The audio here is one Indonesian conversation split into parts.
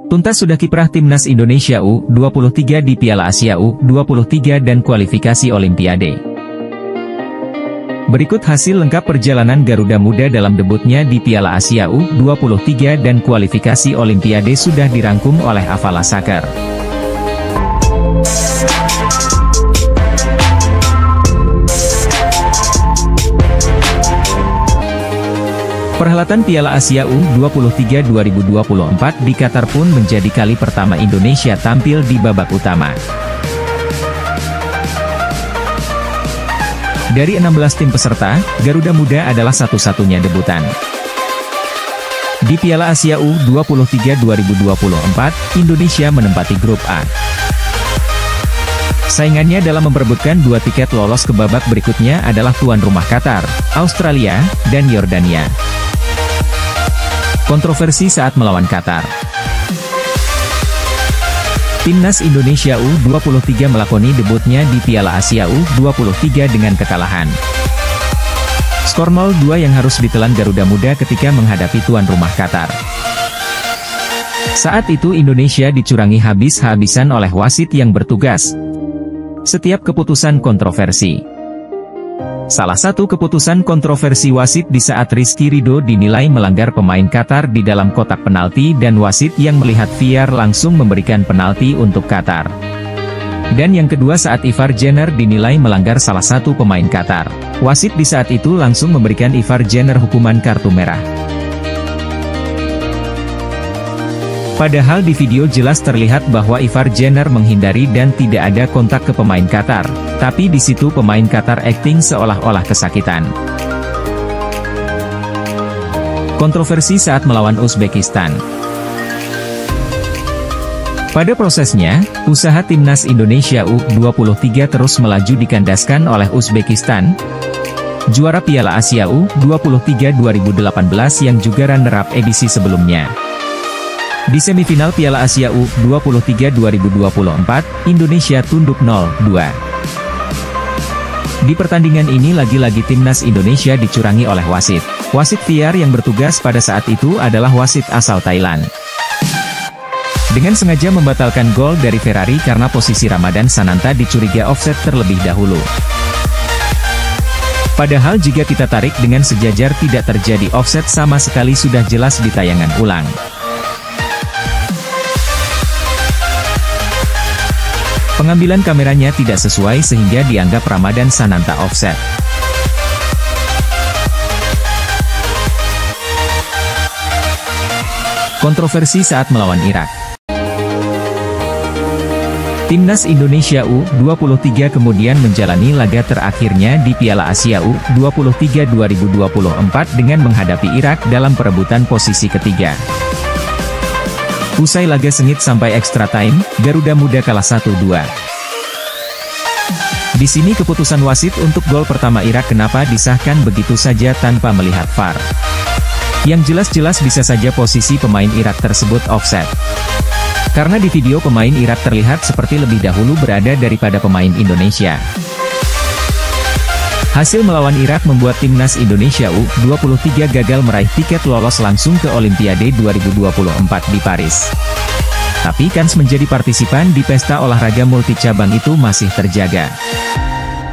Tuntas sudah kiprah Timnas Indonesia U23 di Piala Asia U23 dan kualifikasi Olimpiade. Berikut hasil lengkap perjalanan Garuda Muda dalam debutnya di Piala Asia U23 dan kualifikasi Olimpiade sudah dirangkum oleh Avala Sakar. Perhelatan Piala Asia U23 2024 di Qatar pun menjadi kali pertama Indonesia tampil di babak utama. Dari 16 tim peserta, Garuda Muda adalah satu-satunya debutan. Di Piala Asia U23 2024, Indonesia menempati grup A. Saingannya dalam memperebutkan 2 tiket lolos ke babak berikutnya adalah tuan rumah Qatar, Australia, dan Yordania. Kontroversi saat melawan Qatar. Timnas Indonesia U23 melakoni debutnya di Piala Asia U23 dengan kekalahan. Skor 0-2 yang harus ditelan Garuda Muda ketika menghadapi tuan rumah Qatar. Saat itu Indonesia dicurangi habis-habisan oleh wasit yang bertugas. Setiap keputusan kontroversi. Salah satu keputusan kontroversi wasit di saat Rizky Ridho dinilai melanggar pemain Qatar di dalam kotak penalti dan wasit yang melihat VAR langsung memberikan penalti untuk Qatar. Dan yang kedua saat Ivar Jenner dinilai melanggar salah satu pemain Qatar. Wasit di saat itu langsung memberikan Ivar Jenner hukuman kartu merah. Padahal di video jelas terlihat bahwa Ivar Jenner menghindari dan tidak ada kontak ke pemain Qatar, tapi di situ pemain Qatar acting seolah-olah kesakitan. Kontroversi saat melawan Uzbekistan. Pada prosesnya, usaha Timnas Indonesia U23 terus melaju dikandaskan oleh Uzbekistan, juara Piala Asia U23 2018 yang juga runner-up edisi sebelumnya. Di semifinal Piala Asia U23 2024, Indonesia tunduk 0-2. Di pertandingan ini lagi-lagi Timnas Indonesia dicurangi oleh wasit. Wasit VAR yang bertugas pada saat itu adalah wasit asal Thailand. Dengan sengaja membatalkan gol dari Ferrari karena posisi Ramadan Sananta dicuriga offset terlebih dahulu. Padahal jika kita tarik dengan sejajar tidak terjadi offset sama sekali sudah jelas di tayangan ulang. Pengambilan kameranya tidak sesuai sehingga dianggap Ramadan Sananta offset. Kontroversi saat melawan Irak. Timnas Indonesia U23 kemudian menjalani laga terakhirnya di Piala Asia U23 2024 dengan menghadapi Irak dalam perebutan posisi ketiga. Usai laga sengit sampai extra time, Garuda Muda kalah 1-2. Di sini keputusan wasit untuk gol pertama Irak kenapa disahkan begitu saja tanpa melihat VAR. Yang jelas-jelas bisa saja posisi pemain Irak tersebut offset. Karena di video pemain Irak terlihat seperti lebih dahulu berada daripada pemain Indonesia. Hasil melawan Irak membuat Timnas Indonesia U23 gagal meraih tiket lolos langsung ke Olimpiade 2024 di Paris. Tapi kans menjadi partisipan di pesta olahraga multicabang itu masih terjaga.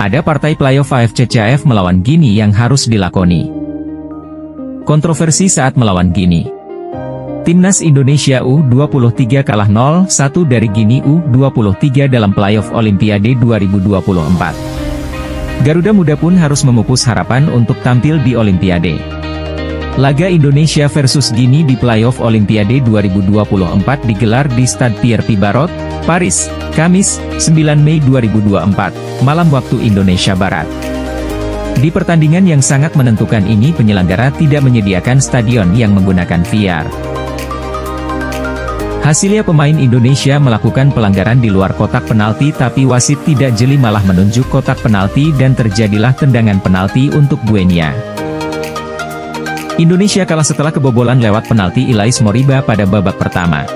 Ada partai playoff AFC CAF melawan Gini yang harus dilakoni. Kontroversi saat melawan Gini. Timnas Indonesia U23 kalah 0-1 dari Gini U23 dalam playoff Olimpiade 2024. Garuda Muda pun harus memupus harapan untuk tampil di Olimpiade. Laga Indonesia versus Gini di playoff Olimpiade 2024 digelar di Stade Pierre Pibarot, Paris, Kamis, 9 Mei 2024, malam waktu Indonesia Barat. Di pertandingan yang sangat menentukan ini penyelenggara tidak menyediakan stadion yang menggunakan VAR. Hasilnya pemain Indonesia melakukan pelanggaran di luar kotak penalti tapi wasit tidak jeli malah menunjuk kotak penalti dan terjadilah tendangan penalti untuk Buenia. Indonesia kalah setelah kebobolan lewat penalti Ilais Moriba pada babak pertama.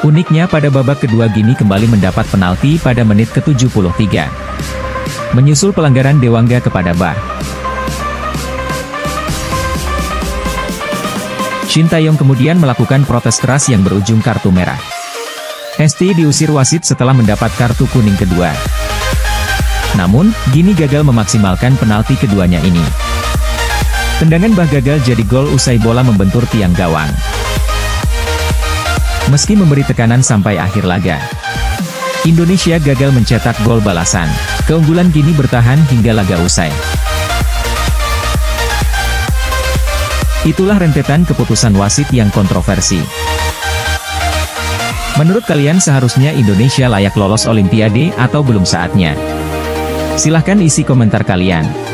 Uniknya pada babak kedua Gini kembali mendapat penalti pada menit ke-73. Menyusul pelanggaran Dewangga kepada Bah. Shin Taeyong kemudian melakukan protes keras yang berujung kartu merah. Hesti diusir wasit setelah mendapat kartu kuning kedua. Namun, Gini gagal memaksimalkan penalti keduanya ini. Tendangan Bah gagal jadi gol usai bola membentur tiang gawang. Meski memberi tekanan sampai akhir laga, Indonesia gagal mencetak gol balasan. Keunggulan Gini bertahan hingga laga usai. Itulah rentetan keputusan wasit yang kontroversi. Menurut kalian seharusnya Indonesia layak lolos Olimpiade atau belum saatnya? Silahkan isi komentar kalian.